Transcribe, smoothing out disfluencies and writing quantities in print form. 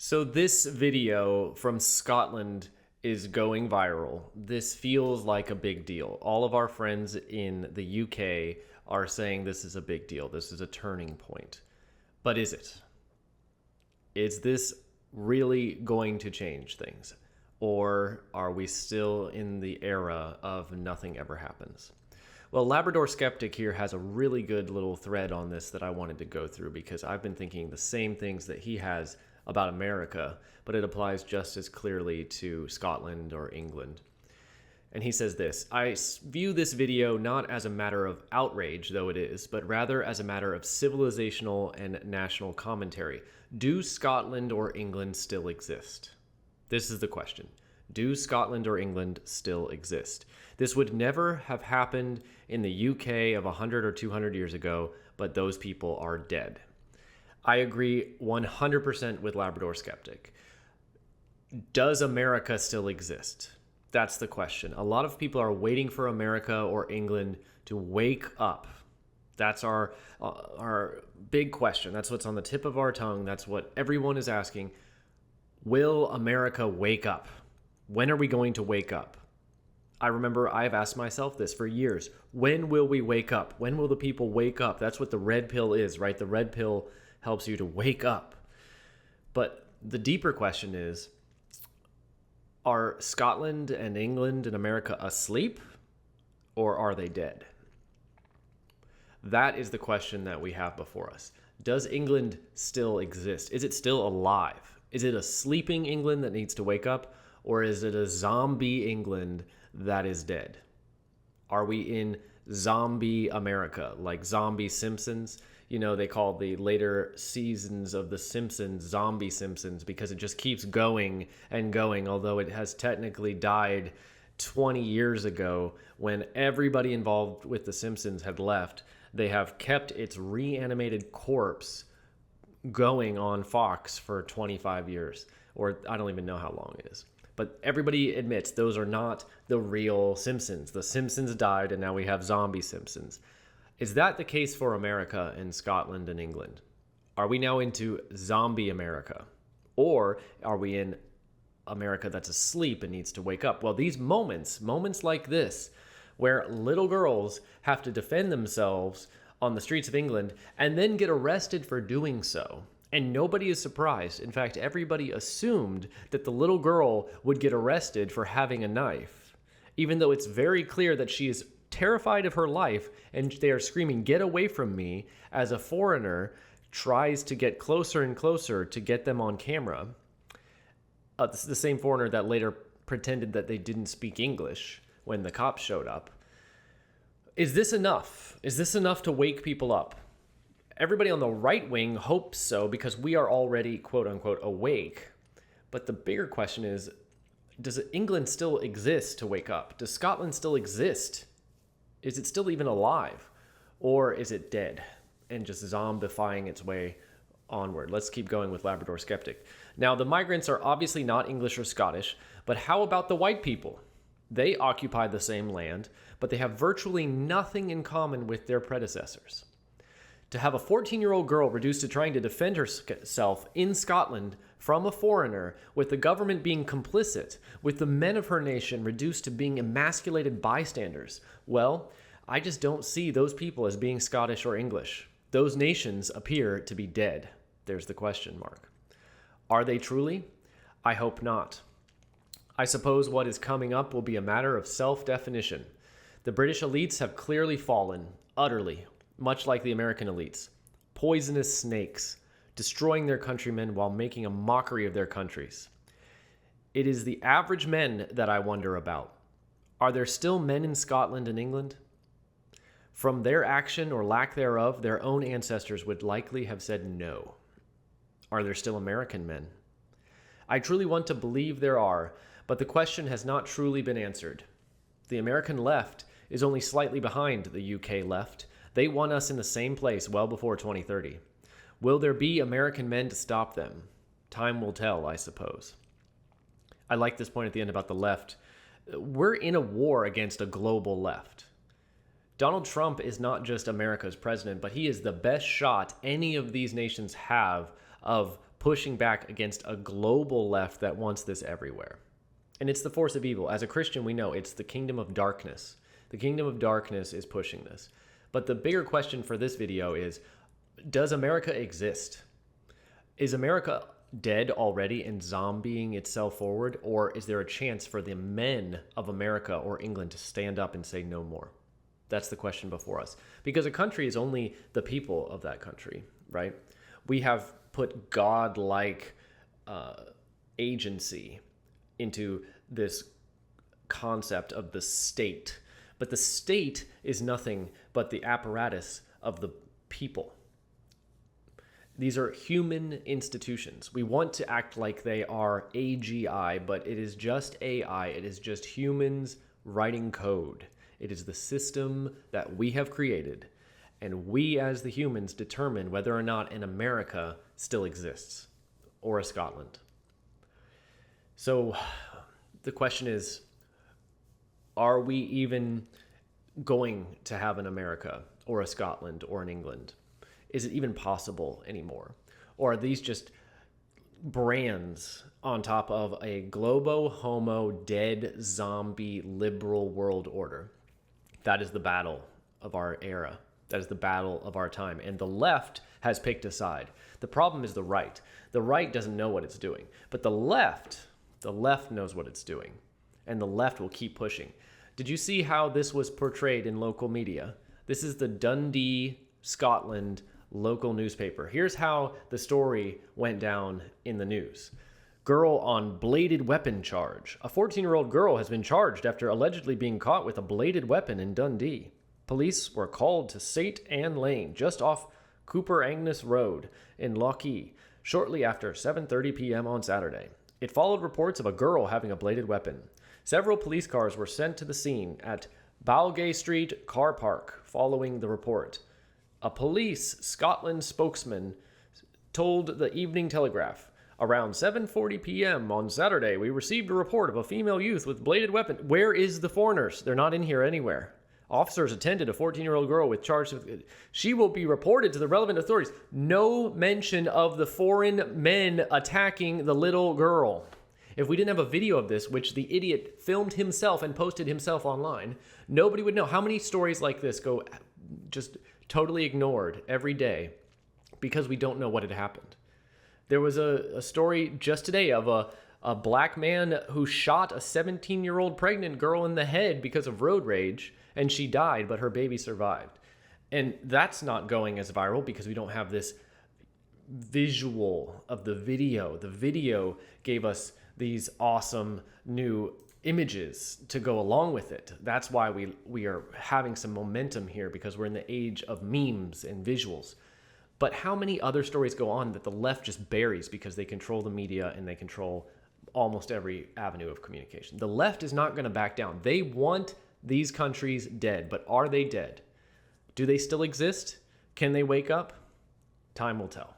So this video from Scotland is going viral. This feels like a big deal. All of our friends in the UK are saying this is a big deal. This is a turning point. But is it? Is this really going to change things? Or are we still in the era of nothing ever happens? Well, Labrador Skeptic here has a really good little thread on this that I wanted to go through because I've been thinking the same things that he has about America, but it applies just as clearly to Scotland or England. And he says this: I view this video not as a matter of outrage, though it is, but rather as a matter of civilizational and national commentary. Do Scotland or England still exist? This is the question. Do Scotland or England still exist? This would never have happened in the UK of 100 or 200 years ago, but those people are dead. I agree 100% with Labrador Skeptic. Does America still exist? That's the question. A lot of people are waiting for America or England to wake up. That's our big question. That's what's on the tip of our tongue. That's what everyone is asking. Will America wake up? When are we going to wake up? I remember I've asked myself this for years. When will we wake up? When will the people wake up? That's what the red pill is, right? The red pill helps you to wake up. But the deeper question is, are Scotland and England and America asleep, or are they dead? That is the question that we have before us. Does England still exist? Is it still alive? Is it a sleeping England that needs to wake up, or is it a zombie England that is dead? Are we in zombie America, like zombie Simpsons? You know, they call the later seasons of The Simpsons zombie Simpsons because it just keeps going and going, although it has technically died 20 years ago when everybody involved with The Simpsons had left. They have kept its reanimated corpse going on Fox for 25 years, or I don't even know how long it is. But everybody admits those are not the real Simpsons. The Simpsons died, and now we have zombie Simpsons. Is that the case for America and Scotland and England? Are we now into zombie America? Or are we in America that's asleep and needs to wake up? Well, these moments like this, where little girls have to defend themselves on the streets of England and then get arrested for doing so, and nobody is surprised. In fact, everybody assumed that the little girl would get arrested for having a knife, even though it's very clear that she is terrified of her life, and they are screaming, "Get away from me," as a foreigner tries to get closer and closer to get them on camera. This is the same foreigner that later pretended that they didn't speak English when the cops showed up. Is this enough? Is this enough to wake people up? Everybody on the right wing hopes so because we are already, quote unquote, awake. But the bigger question is, does England still exist to wake up? Does Scotland still exist? Is it still even alive? Or is it dead and just zombifying its way onward? Let's keep going with Labrador Skeptic. Now, the migrants are obviously not English or Scottish, but how about the white people? They occupy the same land, but they have virtually nothing in common with their predecessors. To have a 14-year-old girl reduced to trying to defend herself in Scotland from a foreigner, with the government being complicit, with the men of her nation reduced to being emasculated bystanders, well, I just don't see those people as being Scottish or English. Those nations appear to be dead. There's the question mark. Are they truly? I hope not. I suppose what is coming up will be a matter of self-definition. The British elites have clearly fallen, utterly, much like the American elites. Poisonous snakes, destroying their countrymen while making a mockery of their countries. It is the average men that I wonder about. Are there still men in Scotland and England? From their action or lack thereof, their own ancestors would likely have said no. Are there still American men? I truly want to believe there are, but the question has not truly been answered. The American left is only slightly behind the UK left. They want us in the same place well before 2030. Will there be American men to stop them? Time will tell, I suppose. I like this point at the end about the left. We're in a war against a global left. Donald Trump is not just America's president, but he is the best shot any of these nations have of pushing back against a global left that wants this everywhere. And it's the force of evil. As a Christian, we know it's the kingdom of darkness. The kingdom of darkness is pushing this. But the bigger question for this video is, does America exist? Is America dead already and zombieing itself forward? Or is there a chance for the men of America or England to stand up and say no more? That's the question before us. Because a country is only the people of that country, right? We have put God-like agency into this concept of the state. But the state is nothing but the apparatus of the people. These are human institutions. We want to act like they are AGI, but it is just AI. It is just humans writing code. It is the system that we have created. And we as the humans determine whether or not an America still exists or a Scotland. So the question is, are we even going to have an America or a Scotland or an England? Is it even possible anymore? Or are these just brands on top of a globo homo dead zombie liberal world order? That is the battle of our era. That is the battle of our time. And the left has picked a side. The problem is the right. The right doesn't know what it's doing. But the left knows what it's doing. And the left will keep pushing. Did you see how this was portrayed in local media? This is the Dundee, Scotland local newspaper. Here's how the story went down in the news. Girl on bladed weapon charge. A 14-year-old girl has been charged after allegedly being caught with a bladed weapon in Dundee. Police were called to St. Anne Lane, just off Cooper Agnes Road in Lochee, shortly after 7:30 p.m. on Saturday. It followed reports of a girl having a bladed weapon. Several police cars were sent to the scene at Balgay Street Car Park following the report. A police Scotland spokesman told the Evening Telegraph, around 7:40 p.m. on Saturday, we received a report of a female youth with bladed weapon. Where is the foreigners? They're not in here anywhere. Officers attended a 14-year-old girl with charge of... She will be reported to the relevant authorities. No mention of the foreign men attacking the little girl. If we didn't have a video of this, which the idiot filmed himself and posted himself online, nobody would know. How many stories like this go just totally ignored every day because we don't know what had happened? There was a story just today of a black man who shot a 17-year-old pregnant girl in the head because of road rage, and she died, but her baby survived. And that's not going as viral because we don't have this visual of the video. The video gave us these awesome new images to go along with it. That's why we are having some momentum here, because we're in the age of memes and visuals. But how many other stories go on that the left just buries because they control the media and they control almost every avenue of communication? The left is not going to back down. They want these countries dead, but are they dead? Do they still exist? Can they wake up? Time will tell.